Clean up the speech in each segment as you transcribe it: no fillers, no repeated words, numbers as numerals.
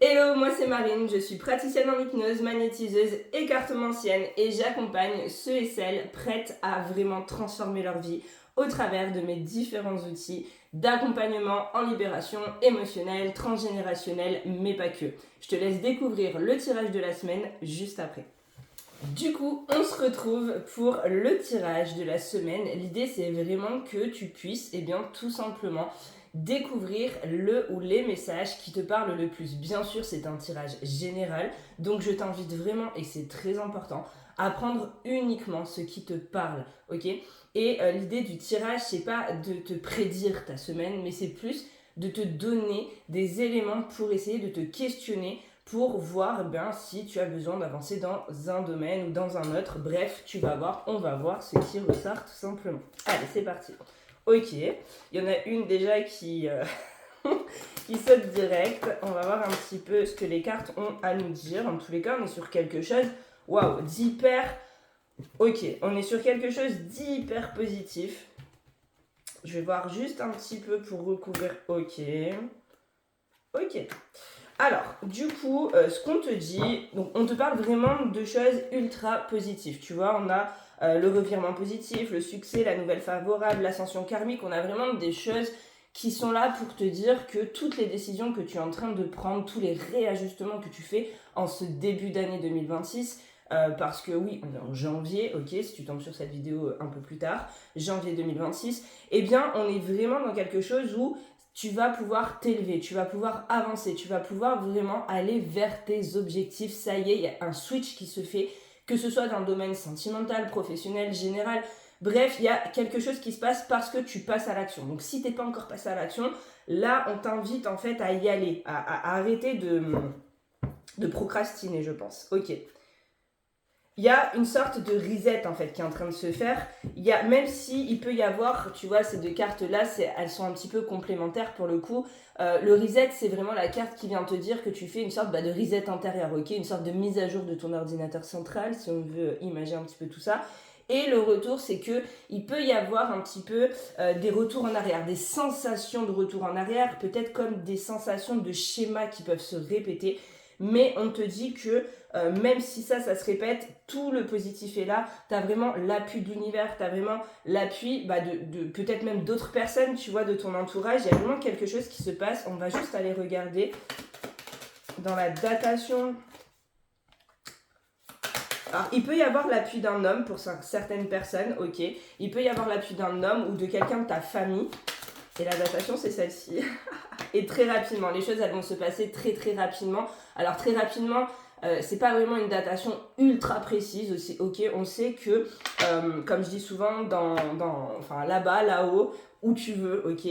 Hello, moi c'est Marine, je suis praticienne en hypnose, magnétiseuse et cartomancienne et j'accompagne ceux et celles prêtes à vraiment transformer leur vie au travers de mes différents outils d'accompagnement en libération émotionnelle, transgénérationnelle, mais pas que. Je te laisse découvrir le tirage de la semaine juste après. Du coup, on se retrouve pour le tirage de la semaine. L'idée, c'est vraiment que tu puisses, tout simplement, découvrir le ou les messages qui te parlent le plus. Bien sûr, c'est un tirage général, donc je t'invite vraiment, et c'est très important, à prendre uniquement ce qui te parle, ok? Et l'idée du tirage, c'est pas de te prédire ta semaine, mais c'est plus de te donner des éléments pour essayer de te questionner pour voir si tu as besoin d'avancer dans un domaine ou dans un autre. Bref, on va voir ce qui ressort tout simplement. Allez, c'est parti. Ok, il y en a une déjà qui saute direct. On va voir un petit peu ce que les cartes ont à nous dire. En tous les cas, on est sur quelque chose, d'hyper... Ok, on est sur quelque chose d'hyper positif. Je vais voir juste un petit peu pour recouvrir. Ok. Alors, du coup, ce qu'on te dit, donc on te parle vraiment de choses ultra positives. Tu vois, on a le revirement positif, le succès, la nouvelle favorable, l'ascension karmique. On a vraiment des choses qui sont là pour te dire que toutes les décisions que tu es en train de prendre, tous les réajustements que tu fais en ce début d'année 2026, parce que oui, on est en janvier, ok, si tu tombes sur cette vidéo un peu plus tard, janvier 2026, on est vraiment dans quelque chose où tu vas pouvoir t'élever, tu vas pouvoir avancer, tu vas pouvoir vraiment aller vers tes objectifs. Ça y est, il y a un switch qui se fait, que ce soit dans le domaine sentimental, professionnel, général. Bref, il y a quelque chose qui se passe parce que tu passes à l'action. Donc si tu n'es pas encore passé à l'action, là, on t'invite en fait à y aller, à arrêter de procrastiner, je pense. Ok. Il y a une sorte de reset en fait qui est en train de se faire. Même si il peut y avoir, tu vois, ces deux cartes là, elles sont un petit peu complémentaires pour le coup. Le reset, c'est vraiment la carte qui vient te dire que tu fais une sorte de reset intérieur, ok, une sorte de mise à jour de ton ordinateur central, si on veut imaginer un petit peu tout ça. Et le retour, c'est que il peut y avoir un petit peu des retours en arrière, des sensations de retour en arrière, peut-être comme des sensations de schémas qui peuvent se répéter. Mais on te dit que même si ça se répète, tout le positif est là. Tu as vraiment l'appui de l'univers, tu as vraiment l'appui de peut-être même d'autres personnes, tu vois, de ton entourage. Il y a vraiment quelque chose qui se passe. On va juste aller regarder dans la datation. Alors, il peut y avoir l'appui d'un homme pour certaines personnes, ok. Il peut y avoir l'appui d'un homme ou de quelqu'un de ta famille. Et la datation, c'est celle-ci. Et très rapidement, les choses, elles vont se passer très très rapidement. Alors très rapidement, c'est pas vraiment une datation ultra précise aussi, ok. On sait que, comme je dis souvent, là-bas, là-haut, où tu veux, ok,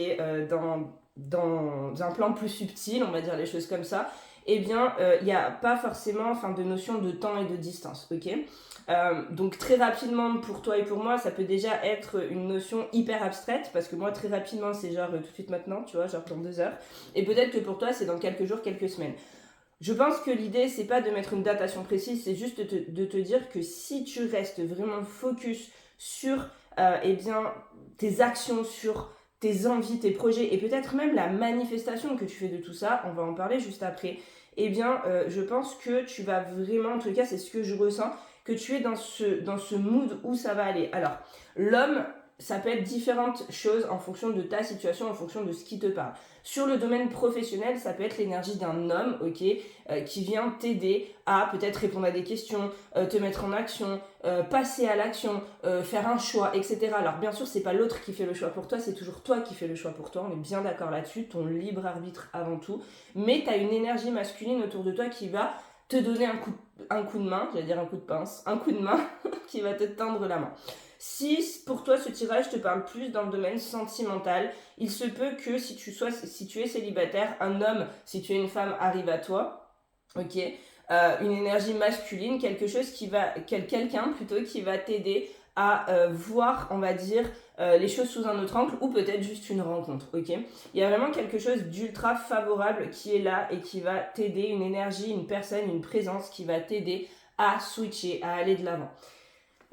dans un plan plus subtil, on va dire les choses comme ça, il n'y a pas forcément de notion de temps et de distance, ok. Donc très rapidement pour toi et pour moi ça peut déjà être une notion hyper abstraite parce que moi très rapidement c'est genre tout de suite maintenant, tu vois, genre dans 2 heures, et peut-être que pour toi c'est dans quelques jours, quelques semaines. Je pense que l'idée c'est pas de mettre une datation précise, c'est juste de te dire que si tu restes vraiment focus sur tes actions, sur tes envies, tes projets et peut-être même la manifestation que tu fais de tout ça, on va en parler juste après, je pense que tu vas vraiment, en tout cas c'est ce que je ressens, que tu es dans ce mood où ça va aller. Alors, l'homme, ça peut être différentes choses en fonction de ta situation, en fonction de ce qui te parle. Sur le domaine professionnel, ça peut être l'énergie d'un homme, ok, qui vient t'aider à peut-être répondre à des questions, te mettre en action, passer à l'action, faire un choix, etc. Alors bien sûr, c'est pas l'autre qui fait le choix pour toi, c'est toujours toi qui fais le choix pour toi, on est bien d'accord là-dessus, ton libre arbitre avant tout, mais tu as une énergie masculine autour de toi qui va te donner un coup de main, j'allais dire un coup de pince, un coup de main qui va te tendre la main. Si pour toi ce tirage te parle plus dans le domaine sentimental, il se peut que si tu es célibataire, un homme, si tu es une femme, arrive à toi, ok, une énergie masculine, quelqu'un plutôt qui va t'aider à voir, on va dire, les choses sous un autre angle ou peut-être juste une rencontre, ok. Il y a vraiment quelque chose d'ultra favorable qui est là et qui va t'aider, une énergie, une personne, une présence qui va t'aider à switcher, à aller de l'avant.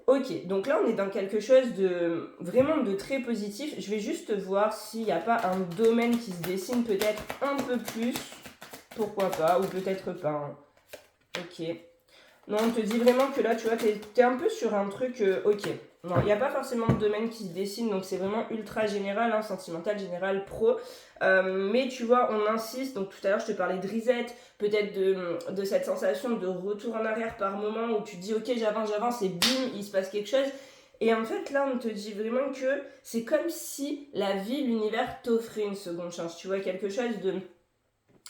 Ok, donc là on est dans quelque chose de vraiment de très positif. Je vais juste voir s'il n'y a pas un domaine qui se dessine peut-être un peu plus pourquoi pas, ou peut-être pas. Hein. Ok. Non, on te dit vraiment que là, tu vois, t'es un peu sur un truc, ok. Non, il n'y a pas forcément de domaine qui se dessine, donc c'est vraiment ultra général, hein, sentimental, général, pro. Mais tu vois, on insiste, donc tout à l'heure je te parlais de reset, peut-être de cette sensation de retour en arrière par moment où tu te dis ok j'avance et bim, il se passe quelque chose. Et en fait là on te dit vraiment que c'est comme si la vie, l'univers t'offrait une seconde chance, tu vois, quelque chose de...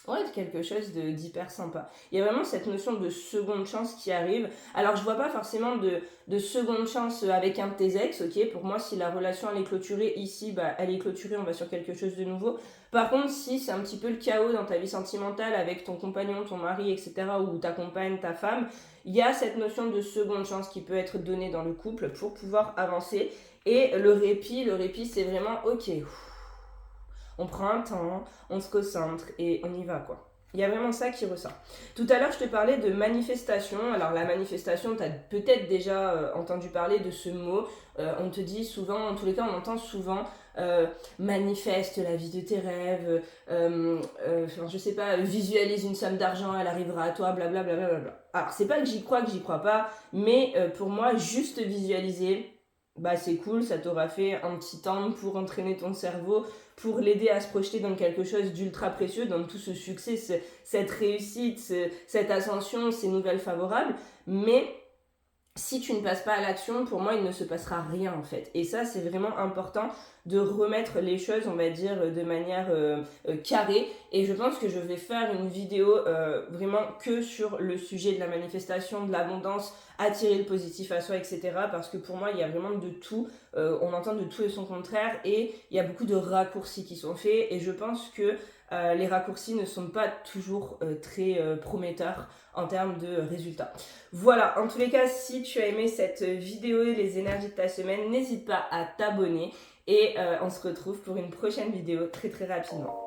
Ouais, quelque chose d'hyper sympa. Il y a vraiment cette notion de seconde chance qui arrive. Alors, je vois pas forcément de seconde chance avec un de tes ex, ok. Pour moi, si la relation elle est clôturée ici, bah, elle est clôturée, on va sur quelque chose de nouveau. Par contre, si c'est un petit peu le chaos dans ta vie sentimentale avec ton compagnon, ton mari, etc., ou ta compagne, ta femme, il y a cette notion de seconde chance qui peut être donnée dans le couple pour pouvoir avancer. Et le répit, c'est vraiment ok. On prend un temps, on se concentre et on y va quoi. Il y a vraiment ça qui ressort. Tout à l'heure, je te parlais de manifestation. Alors la manifestation, tu as peut-être déjà entendu parler de ce mot. On te dit souvent, en tous les cas, on entend souvent manifeste la vie de tes rêves, je sais pas, visualise une somme d'argent, elle arrivera à toi, blablabla. Bla, bla, bla. Alors c'est pas que j'y crois pas, mais pour moi, juste visualiser, bah c'est cool, ça t'aura fait un petit temps pour entraîner ton cerveau, pour l'aider à se projeter dans quelque chose d'ultra précieux, dans tout ce succès, cette réussite, cette ascension, ces nouvelles favorables. Mais si tu ne passes pas à l'action, pour moi, il ne se passera rien en fait. Et ça, c'est vraiment important de remettre les choses, on va dire, de manière carrée. Et je pense que je vais faire une vidéo vraiment que sur le sujet de la manifestation, de l'abondance, attirer le positif à soi, etc. Parce que pour moi, il y a vraiment de tout. On entend de tout et son contraire. Et il y a beaucoup de raccourcis qui sont faits. Et je pense que les raccourcis ne sont pas toujours très prometteurs en termes de résultats. Voilà, en tous les cas, si tu as aimé cette vidéo et les énergies de ta semaine, n'hésite pas à t'abonner et on se retrouve pour une prochaine vidéo très très rapidement.